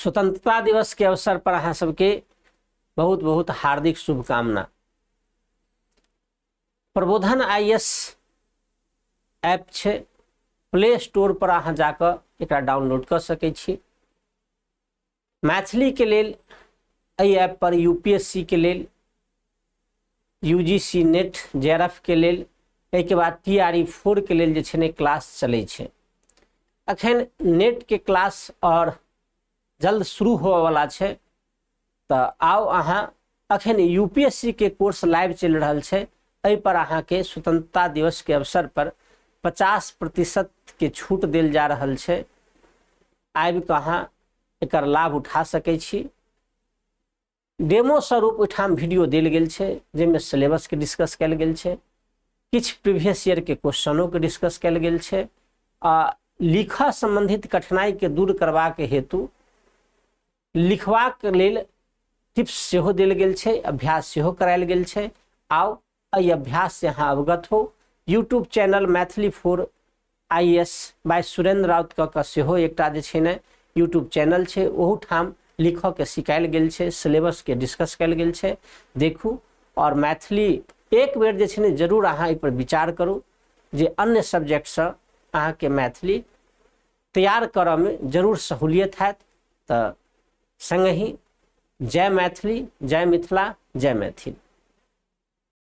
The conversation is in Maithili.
स्वतंत्रता दिवस के अवसर पर अहाँ सबके बहुत बहुत हार्दिक शुभकामना। प्रबोधन आईएएस ऐप छै, प्ले स्टोर पर अहाँ जाकर एकरा डाउनलोड कर सकै छी। मैथिली के लेल एहि ऐप पर यूपीएससी के लेल, यूजीसी नेट जेआरएफ के लेल, एहिके बाद TRE4 के लेल जे छै ने क्लास चलै छै। अखन नेट के क्लास और जल्द शुरू होवे वाला छै, तो आओ अहाँ अखन यूपीएससी के कोर्स लाइव चल रहा है। एहि पर अहाँ के स्वतंत्रता दिवस के अवसर पर 50% के छूट दिल जा रहा है। आबि कऽ अहाँ एकर लाभ उठा सकै छी। डेमो स्वरूप ओहिठाम वीडियो देल गेल छै, जाहिमे सिलेबस के डिस्कस कयल गेल छै, किछ प्रीवियस ईयर के क्वेश्चनों के डिस्कस कयल गेल छै आ लिखा संबंधित कठिनाई के दूर करबाक हेतु लिखबाक लेल टिप्स सेहो देल गेल छै, अभ्यास सेहो करायल गेल छै। आओ एहि अभ्यास से अहाँ अवगत हो। YouTube channel Maithili for IAS by Surendra Raut कऽ सेहो एकटा जे छै ने यूट्यूब चैनल छै, ओहू ठाम लिखऽ के सिखायल गेल छै, सिलेबस के डिस्कस कयल गेल छै। देखू और मैथिली एक बेर जे छै ने जरूर अहाँ एहि पर विचार करू जे अन्य सब्जेक्ट से अहाँ के मैथिली तैयार करऽ में जरूर सहूलियत हैत। तऽ संगहि जय मैथिली, जय मिथिला, जय मैथिल।